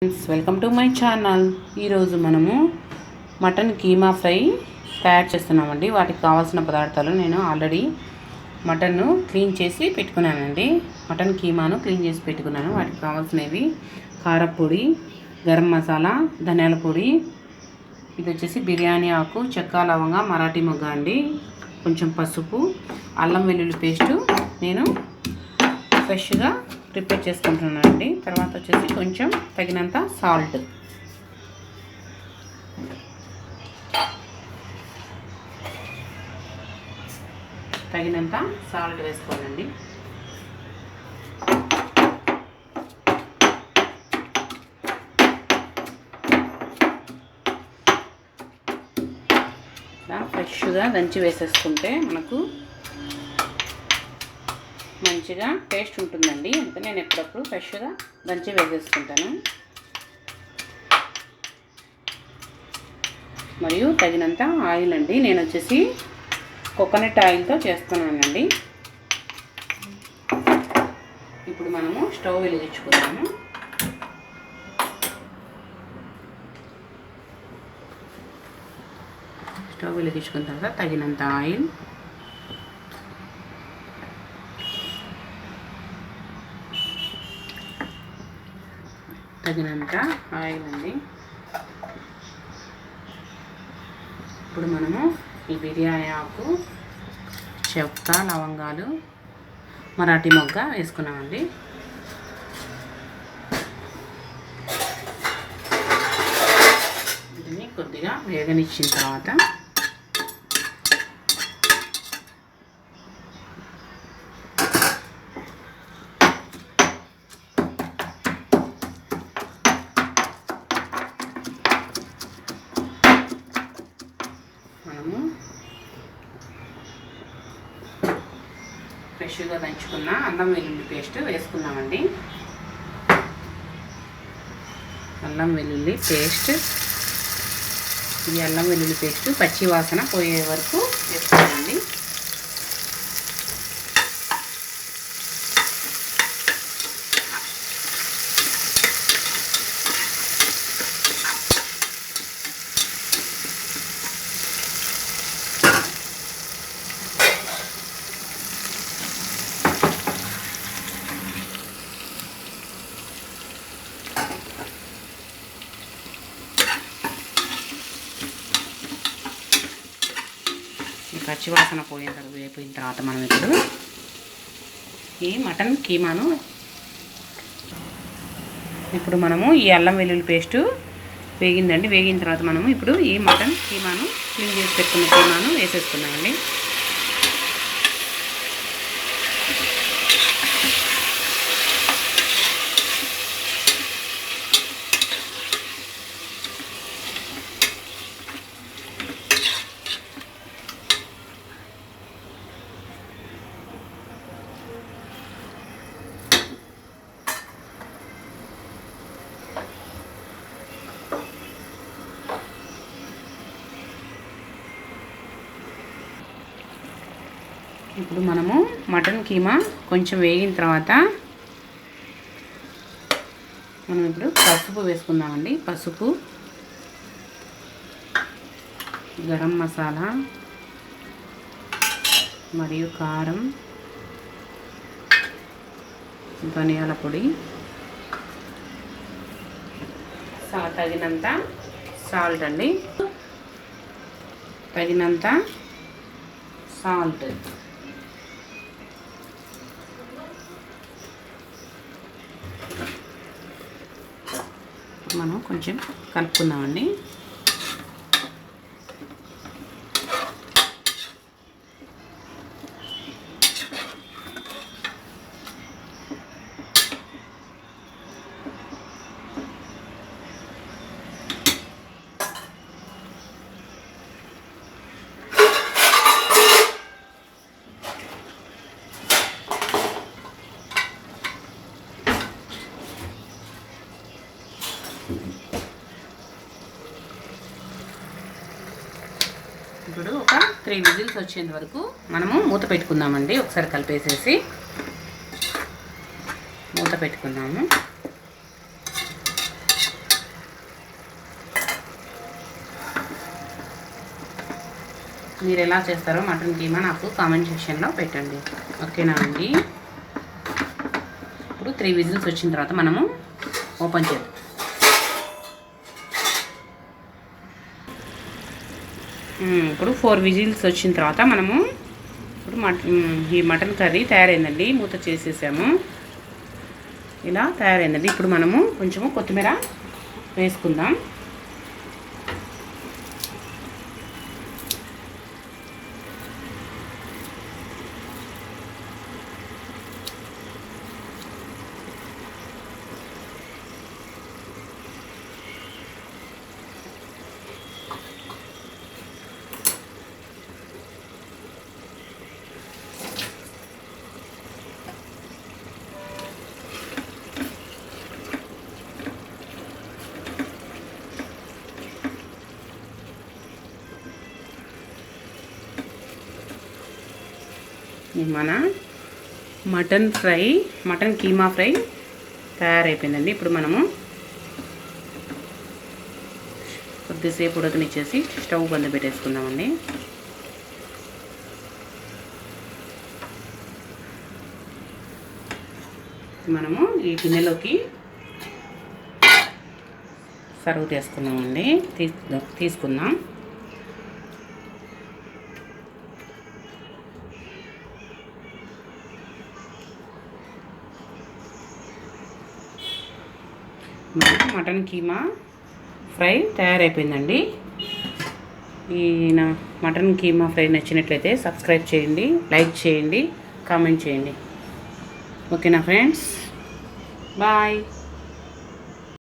Friends, welcome to my channel. ఈరోజు మనము mutton keema fry తయారు చేస్తున్నామండి. వాటికి కావాల్సిన పదార్థాలు నేను ఆల్రెడీ మటన్ను క్లీన్ చేసి పెట్టుకున్నానండి. మటన్ కీమాను క్లీన్ చేసి పెట్టుకున్నాను. వాటికి కావాల్సినవి కారపొడి, గరం మసాలా, ధనియాల పొడి, ఇది వచ్చేసి బిర్యానీ ఆకు, చెక్క, లవంగా, మరాఠీ మొగ్గ అండి, కొంచెం పసుపు, అల్లం వెల్లుల్లి పేస్టు నేను ఫ్రెష్గా ప్రిపేర్ చేసుకుంటున్నాను అండి. తర్వాత వచ్చేసి కొంచెం తగినంత సాల్ట్, వేసుకోవాలండి. ఇలా ఫ్రెష్గా దంచి వేసేసుకుంటే మనకు మంచిగా టేస్ట్ ఉంటుందండి. అందుకని నేను ఎప్పుడప్పుడు ఫ్రెష్గా దంచి వేసేసుకుంటాను. మరియు తగినంత ఆయిల్ అండి. నేను వచ్చేసి కోకోనట్ ఆయిల్తో చేస్తున్నానండి. ఇప్పుడు మనము స్టవ్ వెలిగించుకుందాము. స్టవ్ వెలిగించుకున్న తర్వాత తగినంత ఆయిల్, అండి. ఇప్పుడు మనము ఈ బిర్యానీ ఆకు, చెక్క, లవంగాలు, మరాఠీ మొగ్గ వేసుకున్నామండి. దీన్ని కొద్దిగా వేగనిచ్చిన తర్వాత మనము ఫ్రెష్గా దంచుకున్న అల్లం వెల్లుల్లి పేస్ట్ వేసుకున్నామండి. అల్లం వెల్లుల్లి పేస్ట్, ఈ అల్లం వెల్లుల్లి పేస్ట్ పచ్చి వాసన పోయే వరకు వేసుకోవాలండి. పచ్చివాసన వేగిన తర్వాత మనం ఈ మటన్ కీమాను మనము ఈ అల్లం వెల్లుల్లి పేస్టు వేగిందండి. వేగిన తర్వాత మనము ఇప్పుడు ఈ మటన్ కీమాను క్లీన్ చేసి పెట్టుకున్న కీమాను వేసేసుకున్నామండి. ఇప్పుడు మనము మటన్ కీమా కొంచెం వేగిన తర్వాత మనం ఇప్పుడు పసుపు వేసుకుందామండి. పసుపు, గరం మసాలా మరియు కారం, ధనియాల పొడి, తగినంత సాల్ట్ అండి. తగినంత సాల్ట్ మనం కొంచెం కలుపుకుందామండి. ఇప్పుడు ఒక 3 విజిల్స్ వచ్చేంత వరకు మనము మూత పెట్టుకుందామండి. ఒకసారి కలిపేసేసి మూత పెట్టుకుందాము. మీరు ఎలా చేస్తారో మటన్ కీమా నాకు కామెంట్ సెక్షన్లో పెట్టండి. ఓకేనా అండి? ఇప్పుడు 3 విజిల్స్ వచ్చిన తర్వాత మనము ఓపెన్ చేద్దాం. ఇప్పుడు 4 విజిల్స్ వచ్చిన తర్వాత మనము ఇప్పుడు ఈ మటన్ కర్రీ తయారైందండి. మూత చేసేసాము. ఇలా తయారైందండి. ఇప్పుడు మనము కొంచెము కొత్తిమీర వేసుకుందాం. మన మటన్ కీమా ఫ్రై తయారైపోయిందండి. ఇప్పుడు మనము కొద్దిసేపు ఉడకనిచ్చేసి స్టవ్ బంద్ పెట్టేసుకుందామండి. మనము ఈ గిన్నెలోకి సర్వ్ చేసుకున్నామండి. తీసుకుందాం. మటన్ కీమా ఫ్రై తయారైపోయిందండి. ఈ మటన్ కీమా ఫ్రై నచ్చినట్లయితే సబ్స్క్రైబ్ చేయండి, లైక్ చేయండి, కామెంట్ చేయండి. ఓకేనా ఫ్రెండ్స్? బాయ్.